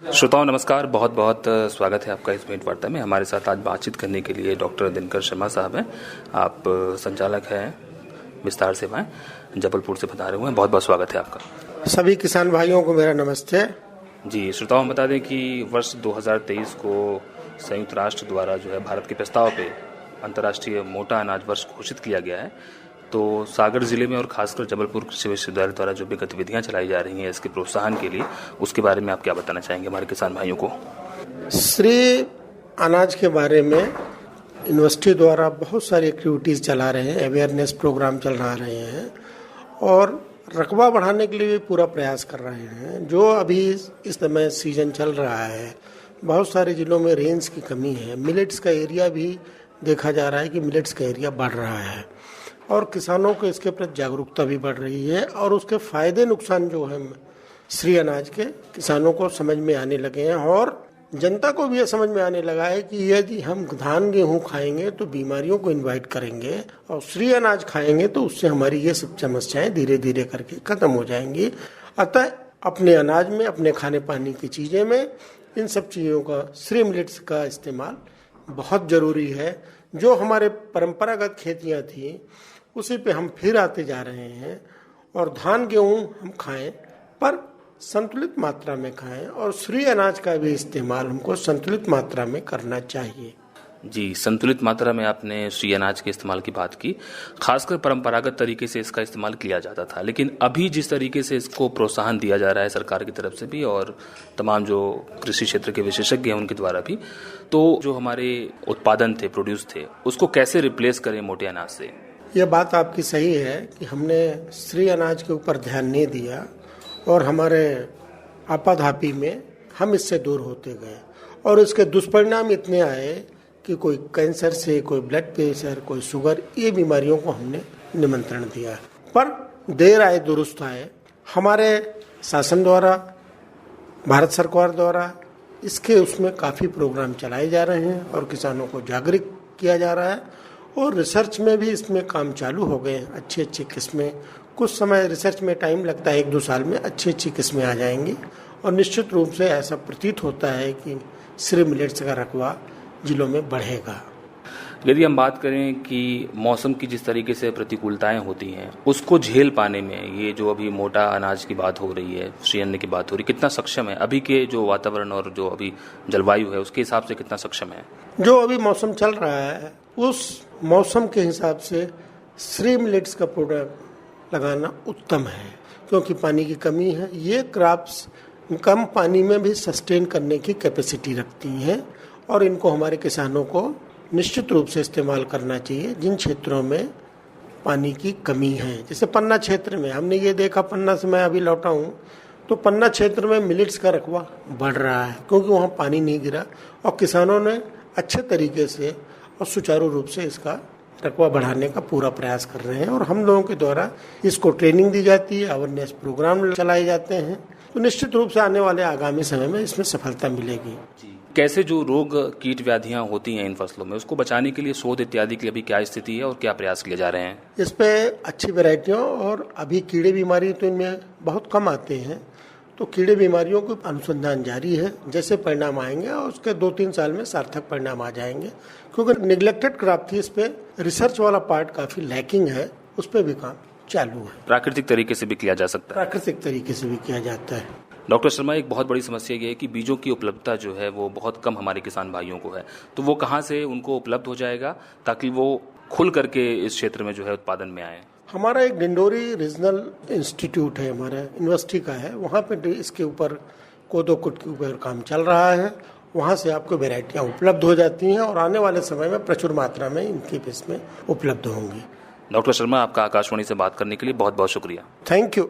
श्रोताओं नमस्कार, बहुत बहुत स्वागत है आपका इस भेंट वार्ता में। हमारे साथ आज बातचीत करने के लिए डॉक्टर दिनकर शर्मा साहब हैं। आप संचालक हैं विस्तार सेवाएं, जबलपुर से पधारे हुए हैं। बहुत बहुत स्वागत है आपका। सभी किसान भाइयों को मेरा नमस्ते। जी श्रोताओं, हम बता दें कि वर्ष 2023 को संयुक्त राष्ट्र द्वारा जो है भारत के प्रस्ताव पे अंतर्राष्ट्रीय मोटा अनाज वर्ष घोषित किया गया है। तो सागर जिले में और खासकर जबलपुर कृषि विश्वविद्यालय द्वारा जो भी गतिविधियां चलाई जा रही हैं इसके प्रोत्साहन के लिए, उसके बारे में आप क्या बताना चाहेंगे हमारे किसान भाइयों को? श्री अनाज के बारे में यूनिवर्सिटी द्वारा बहुत सारी एक्टिविटीज़ चला रहे हैं, अवेयरनेस प्रोग्राम चला रहे हैं और रकबा बढ़ाने के लिए भी पूरा प्रयास कर रहे हैं। जो अभी इस समय सीजन चल रहा है, बहुत सारे जिलों में रेंज की कमी है। मिलेट्स का एरिया भी देखा जा रहा है कि मिलेट्स का एरिया बढ़ रहा है और किसानों को इसके प्रति जागरूकता भी बढ़ रही है और उसके फायदे नुकसान जो है श्री अनाज के किसानों को समझ में आने लगे हैं और जनता को भी यह समझ में आने लगा है कि यदि हम धान गेहूं खाएंगे तो बीमारियों को इनवाइट करेंगे और श्री अनाज खाएंगे तो उससे हमारी ये सब समस्याएं धीरे धीरे करके खत्म हो जाएंगी। अतः अपने अनाज में, अपने खाने पानी की चीजें में इन सब चीजों का, श्री मिलेट्स का इस्तेमाल बहुत जरूरी है। जो हमारे परंपरागत खेतियां थी उसी पे हम फिर आते जा रहे हैं और धान गेहूं हम खाएं पर संतुलित मात्रा में खाएं और श्री अनाज का भी इस्तेमाल हमको संतुलित मात्रा में करना चाहिए। जी, संतुलित मात्रा में आपने श्री अनाज के इस्तेमाल की बात की। खासकर परंपरागत तरीके से इसका इस्तेमाल किया जाता था, लेकिन अभी जिस तरीके से इसको प्रोत्साहन दिया जा रहा है सरकार की तरफ से भी और तमाम जो कृषि क्षेत्र के विशेषज्ञ हैं उनके द्वारा भी, तो जो हमारे उत्पादन थे, प्रोड्यूस थे, उसको कैसे रिप्लेस करें मोटे अनाज से? ये बात आपकी सही है कि हमने श्री अनाज के ऊपर ध्यान नहीं दिया और हमारे आपाधापी में हम इससे दूर होते गए और इसके दुष्परिणाम इतने आए कि कोई कैंसर से, कोई ब्लड प्रेशर, कोई शुगर, ये बीमारियों को हमने निमंत्रण दिया। पर देर आए दुरुस्त आए। हमारे शासन द्वारा, भारत सरकार द्वारा इसके उसमें काफ़ी प्रोग्राम चलाए जा रहे हैं और किसानों को जागरूक किया जा रहा है और रिसर्च में भी इसमें काम चालू हो गए हैं। अच्छी अच्छी किस्में, कुछ समय रिसर्च में टाइम लगता है, 1-2 साल में अच्छी अच्छी किस्में आ जाएंगी और निश्चित रूप से ऐसा प्रतीत होता है कि श्री मिलेट्स का रकबा जिलों में बढ़ेगा। यदि हम बात करें कि मौसम की जिस तरीके से प्रतिकूलताएं होती हैं उसको झेल पाने में ये जो अभी मोटा अनाज की बात हो रही है, श्री अन्न की बात हो रही है, कितना सक्षम है? अभी के जो वातावरण और जो अभी जलवायु है उसके हिसाब से कितना सक्षम है? जो अभी मौसम चल रहा है उस मौसम के हिसाब से श्री मिलेट्स का प्रोडक्ट लगाना उत्तम है, क्योंकि पानी की कमी है। ये क्रॉप्स कम पानी में भी सस्टेन करने की कैपेसिटी रखती हैं और इनको हमारे किसानों को निश्चित रूप से इस्तेमाल करना चाहिए जिन क्षेत्रों में पानी की कमी है। जैसे पन्ना क्षेत्र में हमने ये देखा, पन्ना से मैं अभी लौटा हूँ, तो पन्ना क्षेत्र में मिलेट्स का रकबा बढ़ रहा है क्योंकि वहाँ पानी नहीं गिरा और किसानों ने अच्छे तरीके से और सुचारू रूप से इसका रकबा बढ़ाने का पूरा प्रयास कर रहे हैं और हम लोगों के द्वारा इसको ट्रेनिंग दी जाती है, अवेयरनेस प्रोग्राम चलाए जाते हैं। तो निश्चित रूप से आने वाले आगामी समय में इसमें सफलता मिलेगी। कैसे जो रोग, कीट व्याधियां होती हैं इन फसलों में, उसको बचाने के लिए शोध इत्यादि की अभी क्या स्थिति है और क्या प्रयास किए जा रहे हैं? इस पे अच्छी वैरायटियों और अभी कीड़े बीमारी तो इनमें बहुत कम आते हैं, तो कीड़े बीमारियों को अनुसंधान जारी है। जैसे परिणाम आएंगे और उसके 2-3 साल में सार्थक परिणाम आ जाएंगे, क्योंकि निगलेक्टेड क्रॉप थी। इस पे रिसर्च वाला पार्ट काफी लैकिंग है, उस पर भी काम चालू है। प्राकृतिक तरीके से भी किया जा सकता है? प्राकृतिक तरीके से भी किया जाता है। डॉक्टर शर्मा, एक बहुत बड़ी समस्या ये है कि बीजों की उपलब्धता जो है वो बहुत कम हमारे किसान भाइयों को है, तो वो कहाँ से उनको उपलब्ध हो जाएगा ताकि वो खुल करके इस क्षेत्र में जो है उत्पादन में आए? हमारा एक डिंडोरी रीजनल इंस्टीट्यूट है, हमारा यूनिवर्सिटी का है, वहाँ पे इसके ऊपर कोदो कुट के ऊपर काम चल रहा है। वहाँ से आपको वैरायटियाँ उपलब्ध हो जाती हैं और आने वाले समय में प्रचुर मात्रा में इनकी इसमें उपलब्ध होंगी। डॉक्टर शर्मा, आपका आकाशवाणी से बात करने के लिए बहुत बहुत शुक्रिया। Thank you.